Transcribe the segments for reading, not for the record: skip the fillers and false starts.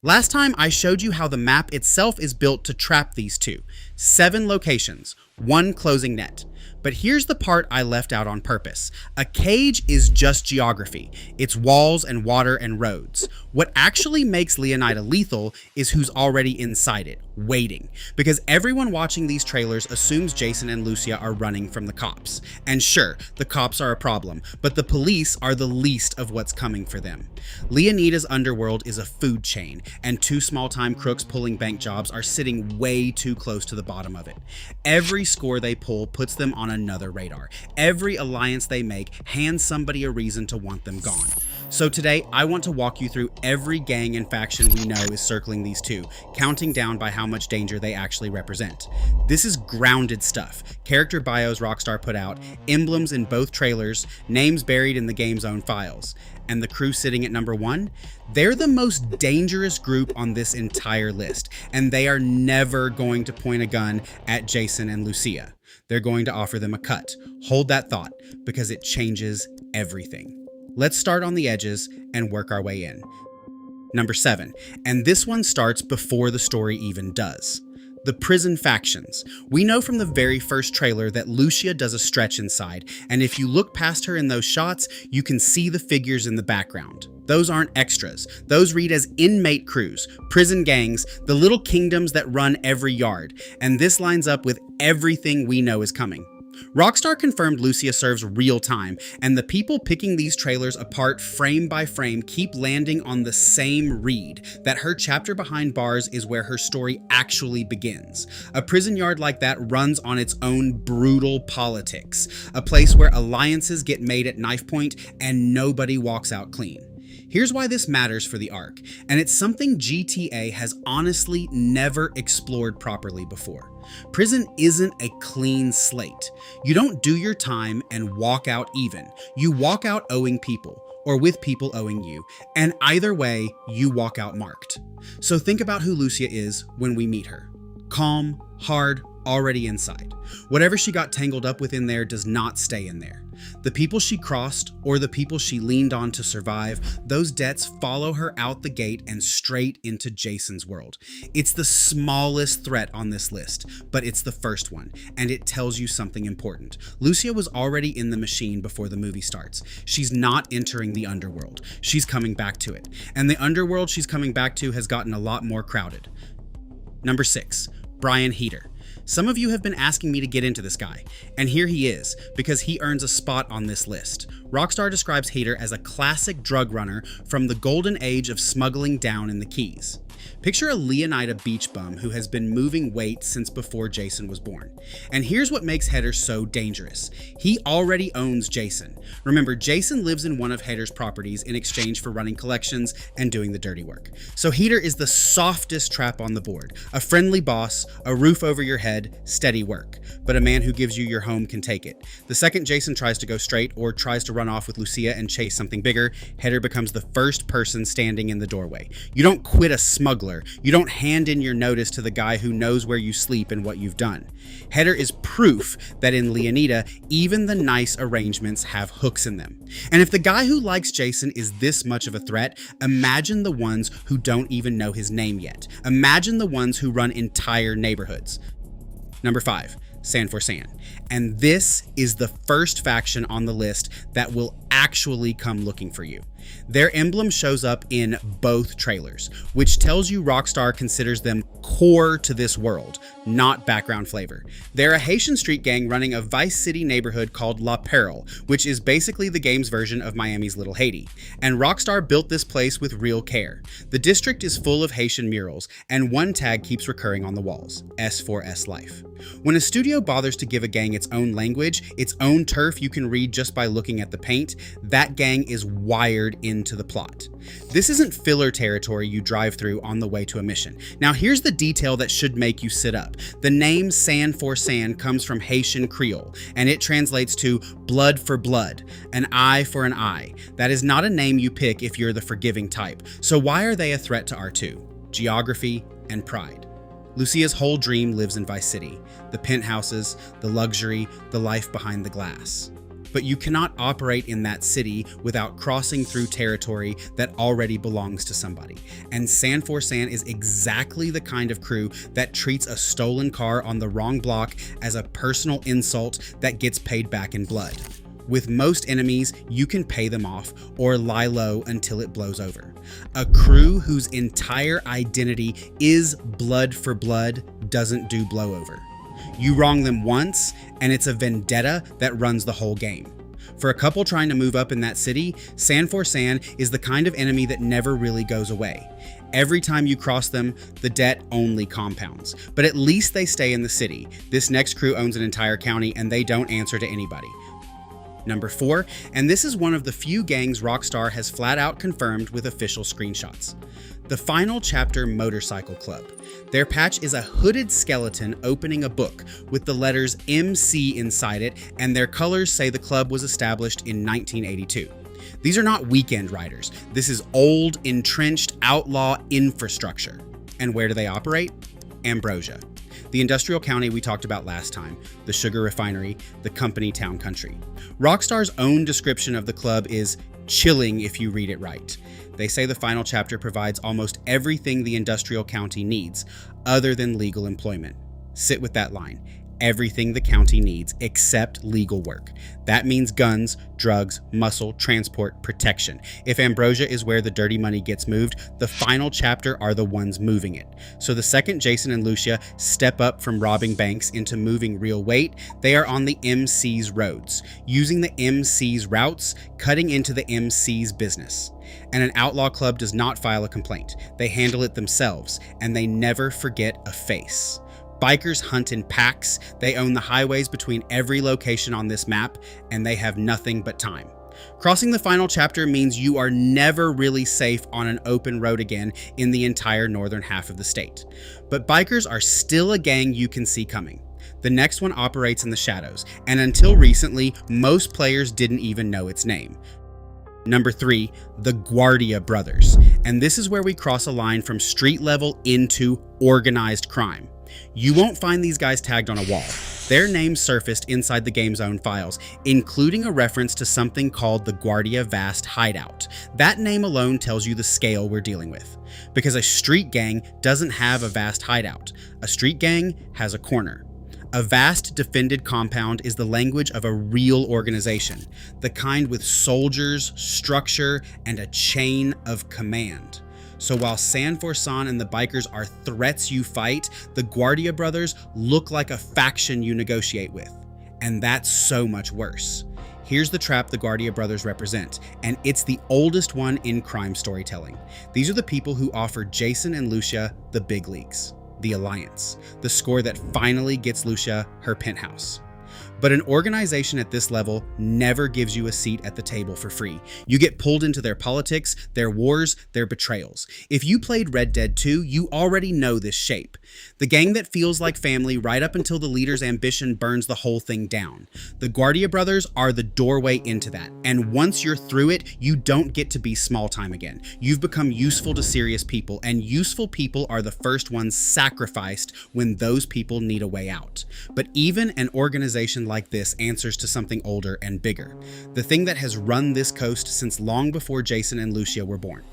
Last time I showed you how the map itself is built to trap these two. 7 locations, 1 closing net. But here's the part I left out on purpose. A cage is just geography. It's walls and water and roads. What actually makes Leonida lethal is who's already inside it, waiting. Because everyone watching these trailers assumes Jason and Lucia are running from the cops. And sure, the cops are a problem, but the police are the least of what's coming for them. Leonida's underworld is a food chain, and 2 small-time crooks pulling bank jobs are sitting way too close to the bottom of it. Every score they pull puts them on another radar. Every alliance they make hands somebody a reason to want them gone. So today, I want to walk you through every gang and faction we know is circling these two, counting down by how much danger they actually represent. This is grounded stuff. Character bios Rockstar put out, emblems in both trailers, names buried in the game's own files. And the crew sitting at number 1, they're the most dangerous group on this entire list, and they are never going to point a gun at Jason and Lucia. They're going to offer them a cut. Hold that thought, because it changes everything. Let's start on the edges and work our way in. Number 7, and this one starts before the story even does. The prison factions. We know from the very first trailer that Lucia does a stretch inside, and if you look past her in those shots, you can see the figures in the background. Those aren't extras. Those read as inmate crews, prison gangs, the little kingdoms that run every yard, and this lines up with everything we know is coming. Rockstar confirmed Lucia serves real time, and the people picking these trailers apart frame by frame keep landing on the same read, that her chapter behind bars is where her story actually begins. A prison yard like that runs on its own brutal politics, a place where alliances get made at knife point and nobody walks out clean. Here's why this matters for the arc, and it's something GTA has honestly never explored properly before. Prison isn't a clean slate. You don't do your time and walk out even. You walk out owing people, or with people owing you, and either way, you walk out marked. So think about who Lucia is when we meet her. Calm, hard, already inside. Whatever she got tangled up with in there does not stay in there. The people she crossed, or the people she leaned on to survive, those debts follow her out the gate and straight into Jason's world. It's the smallest threat on this list, but it's the first one, and it tells you something important. Lucia was already in the machine before the movie starts. She's not entering the underworld. She's coming back to it. And the underworld she's coming back to has gotten a lot more crowded. Number 6, Brian Heder. Some of you have been asking me to get into this guy, and here he is, because he earns a spot on this list. Rockstar describes Heder as a classic drug runner from the golden age of smuggling down in the Keys. Picture a Leonida beach bum who has been moving weight since before Jason was born. And here's what makes Heder so dangerous. He already owns Jason. Remember, Jason lives in one of Heder's properties in exchange for running collections and doing the dirty work. So Heder is the softest trap on the board. A friendly boss, a roof over your head, steady work. But a man who gives you your home can take it. The second Jason tries to go straight or tries to run off with Lucia and chase something bigger, Heder becomes the first person standing in the doorway. You don't quit a smuggler. You don't hand in your notice to the guy who knows where you sleep and what you've done. Heder is proof that in Leonida, even the nice arrangements have hooks in them. And if the guy who likes Jason is this much of a threat, imagine the ones who don't even know his name yet. Imagine the ones who run entire neighborhoods. Number 5, San for San. And this is the first faction on the list that will actually come looking for you. Their emblem shows up in both trailers, which tells you Rockstar considers them core to this world, not background flavor. They're a Haitian street gang running a Vice City neighborhood called La Perle, which is basically the game's version of Miami's Little Haiti. And Rockstar built this place with real care. The district is full of Haitian murals, and one tag keeps recurring on the walls, S4S Life. When a studio bothers to give a gang its own language, its own turf you can read just by looking at the paint, that gang is wired into the plot. This isn't filler territory you drive through on the way to a mission. Now here's the detail that should make you sit up. The name San for San comes from Haitian Creole, and it translates to blood for blood, an eye for an eye. That is not a name you pick if you're the forgiving type. So why are they a threat to R2? Geography and pride. Lucia's whole dream lives in Vice City. The penthouses, the luxury, the life behind the glass. but you cannot operate in that city without crossing through territory that already belongs to somebody. And San for San is exactly the kind of crew that treats a stolen car on the wrong block as a personal insult that gets paid back in blood. With most enemies, you can pay them off or lie low until it blows over. A crew whose entire identity is blood for blood doesn't do blowover. You wrong them once, and it's a vendetta that runs the whole game. For a couple trying to move up in that city, San for San is the kind of enemy that never really goes away. Every time you cross them, the debt only compounds. But at least they stay in the city. This next crew owns an entire county, and they don't answer to anybody. Number 4, and this is one of the few gangs Rockstar has flat out confirmed with official screenshots. The Final Chapter Motorcycle Club. Their patch is a hooded skeleton opening a book with the letters MC inside it, and their colors say the club was established in 1982. These are not weekend riders. This is old, entrenched, outlaw infrastructure. And where do they operate? Ambrosia. The industrial county we talked about last time, the sugar refinery, the company town country. Rockstar's own description of the club is chilling if you read it right. They say the Final Chapter provides almost everything the industrial county needs, other than legal employment. Sit with that line. Everything the county needs except legal work. That means guns, drugs, muscle, transport, protection. If Ambrosia is where the dirty money gets moved, the Final Chapter are the ones moving it. So the second Jason and Lucia step up from robbing banks into moving real weight, they are on the MC's roads, using the MC's routes, cutting into the MC's business. And an outlaw club does not file a complaint. They handle it themselves, and they never forget a face. Bikers hunt in packs, they own the highways between every location on this map, and they have nothing but time. Crossing the Final Chapter means you are never really safe on an open road again in the entire northern half of the state. But bikers are still a gang you can see coming. The next one operates in the shadows, and until recently, most players didn't even know its name. Number 3, the Guardia Brothers. And this is where we cross a line from street level into organized crime. You won't find these guys tagged on a wall. Their names surfaced inside the game's own files, including a reference to something called the Guardia Vast Hideout. That name alone tells you the scale we're dealing with. Because a street gang doesn't have a vast hideout. A street gang has a corner. A vast defended compound is the language of a real organization, the kind with soldiers, structure, and a chain of command. So while San for San and the bikers are threats you fight, the Guardia Brothers look like a faction you negotiate with. And that's so much worse. Here's the trap the Guardia Brothers represent, and it's the oldest one in crime storytelling. These are the people who offered Jason and Lucia the big leagues, the alliance, the score that finally gets Lucia her penthouse. But an organization at this level never gives you a seat at the table for free. You get pulled into their politics, their wars, their betrayals. If you played Red Dead 2, you already know this shape. The gang that feels like family right up until the leader's ambition burns the whole thing down. The Guardia Brothers are the doorway into that. And once you're through it, you don't get to be small time again. You've become useful to serious people, and useful people are the first ones sacrificed when those people need a way out. But even an organization like this answers to something older and bigger. The thing that has run this coast since long before Jason and Lucia were born.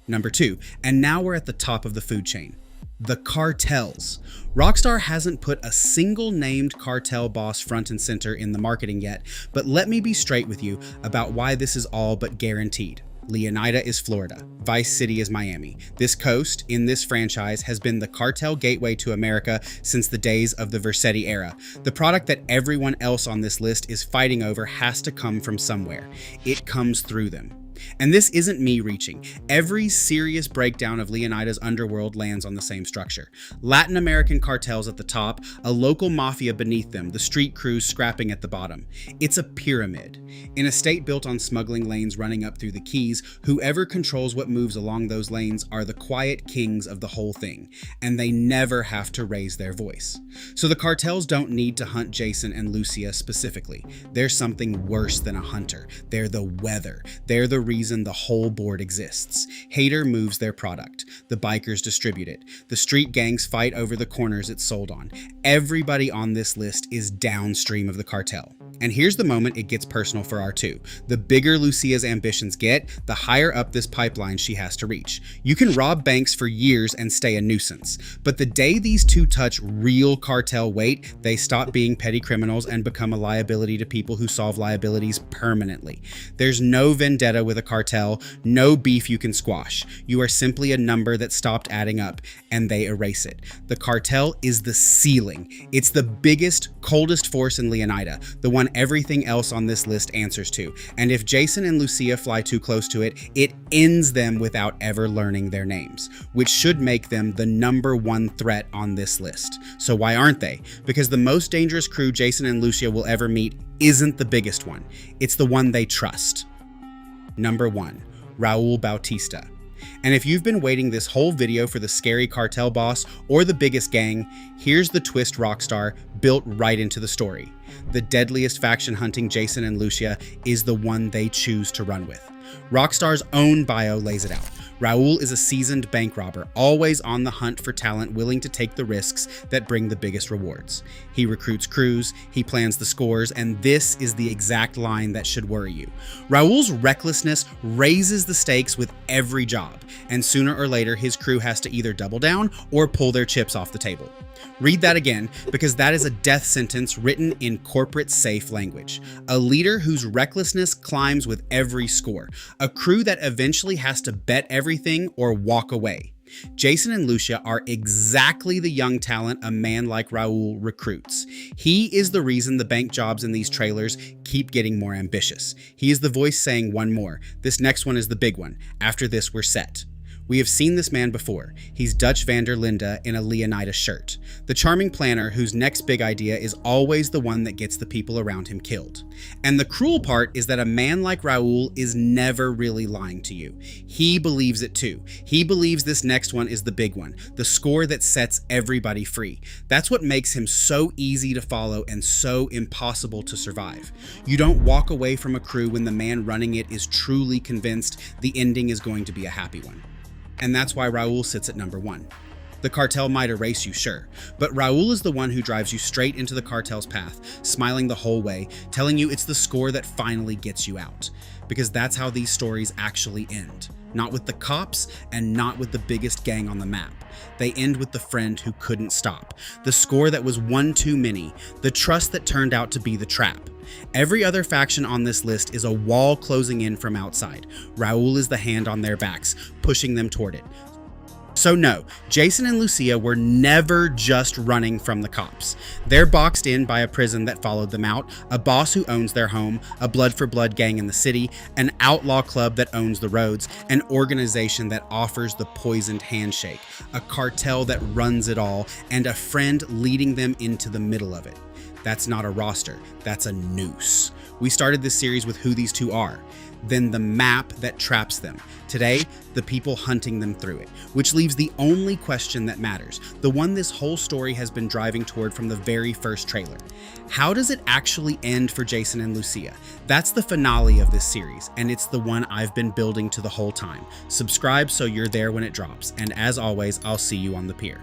Number 2, and now we're at the top of the food chain. The cartels. Rockstar hasn't put a single named cartel boss front and center in the marketing yet, but let me be straight with you about why this is all but guaranteed. Leonida is Florida. Vice City is Miami. This coast, in this franchise, has been the cartel gateway to America since the days of the Vercetti era. The product that everyone else on this list is fighting over has to come from somewhere. It comes through them. And this isn't me reaching. Every serious breakdown of Leonida's underworld lands on the same structure. Latin American cartels at the top, a local mafia beneath them, the street crews scrapping at the bottom. It's a pyramid. In a state built on smuggling lanes running up through the Keys, whoever controls what moves along those lanes are the quiet kings of the whole thing, and they never have to raise their voice. So the cartels don't need to hunt Jason and Lucia specifically. They're something worse than a hunter. They're the weather. They're the reason the whole board exists. Heder moves their product. The bikers distribute it. The street gangs fight over the corners it's sold on. Everybody on this list is downstream of the cartel. And here's the moment it gets personal for R2. The bigger Lucia's ambitions get, the higher up this pipeline she has to reach. You can rob banks for years and stay a nuisance, but the day these two touch real cartel weight, they stop being petty criminals and become a liability to people who solve liabilities permanently. There's no vendetta with a cartel, no beef you can squash. You are simply a number that stopped adding up, and they erase it. The cartel is the ceiling. It's the biggest, coldest force in Leonida, the one everything else on this list answers to. And if Jason and Lucia fly too close to it, it ends them without ever learning their names, which should make them the #1 threat on this list. So why aren't they? Because the most dangerous crew Jason and Lucia will ever meet isn't the biggest one. It's the one they trust. Number 1, Raul Bautista. And if you've been waiting this whole video for the scary cartel boss or the biggest gang, here's the twist Rockstar built right into the story. The deadliest faction hunting Jason and Lucia is the one they choose to run with. Rockstar's own bio lays it out. Raul is a seasoned bank robber, always on the hunt for talent willing to take the risks that bring the biggest rewards. He recruits crews, he plans the scores, and this is the exact line that should worry you. Raul's recklessness raises the stakes with every job, and sooner or later his crew has to either double down or pull their chips off the table. Read that again, because that is a death sentence written in corporate safe language. A leader whose recklessness climbs with every score. A crew that eventually has to bet everything or walk away. Jason and Lucia are exactly the young talent a man like Raul recruits. He is the reason the bank jobs in these trailers keep getting more ambitious. He is the voice saying one more. This next one is the big one. After this, we're set. We have seen this man before. He's Dutch van der Linde in a Leonida shirt. The charming planner whose next big idea is always the one that gets the people around him killed. And the cruel part is that a man like Raul is never really lying to you. He believes it too. He believes this next one is the big one, the score that sets everybody free. That's what makes him so easy to follow and so impossible to survive. You don't walk away from a crew when the man running it is truly convinced the ending is going to be a happy one. And that's why Raul sits at number 1. The cartel might erase you, sure, but Raul is the one who drives you straight into the cartel's path, smiling the whole way, telling you it's the score that finally gets you out. Because that's how these stories actually end. Not with the cops and not with the biggest gang on the map. They end with the friend who couldn't stop, the score that was one too many, the trust that turned out to be the trap. Every other faction on this list is a wall closing in from outside. Raul is the hand on their backs, pushing them toward it. So no, Jason and Lucia were never just running from the cops. They're boxed in by a prison that followed them out, a boss who owns their home, a blood for blood gang in the city, an outlaw club that owns the roads, an organization that offers the poisoned handshake, a cartel that runs it all, and a friend leading them into the middle of it. That's not a roster, that's a noose. We started this series with who these two are, then the map that traps them. Today, the people hunting them through it, which leaves the only question that matters, the one this whole story has been driving toward from the very first trailer. How does it actually end for Jason and Lucia? That's the finale of this series, and it's the one I've been building to the whole time. Subscribe so you're there when it drops, and as always, I'll see you on the pier.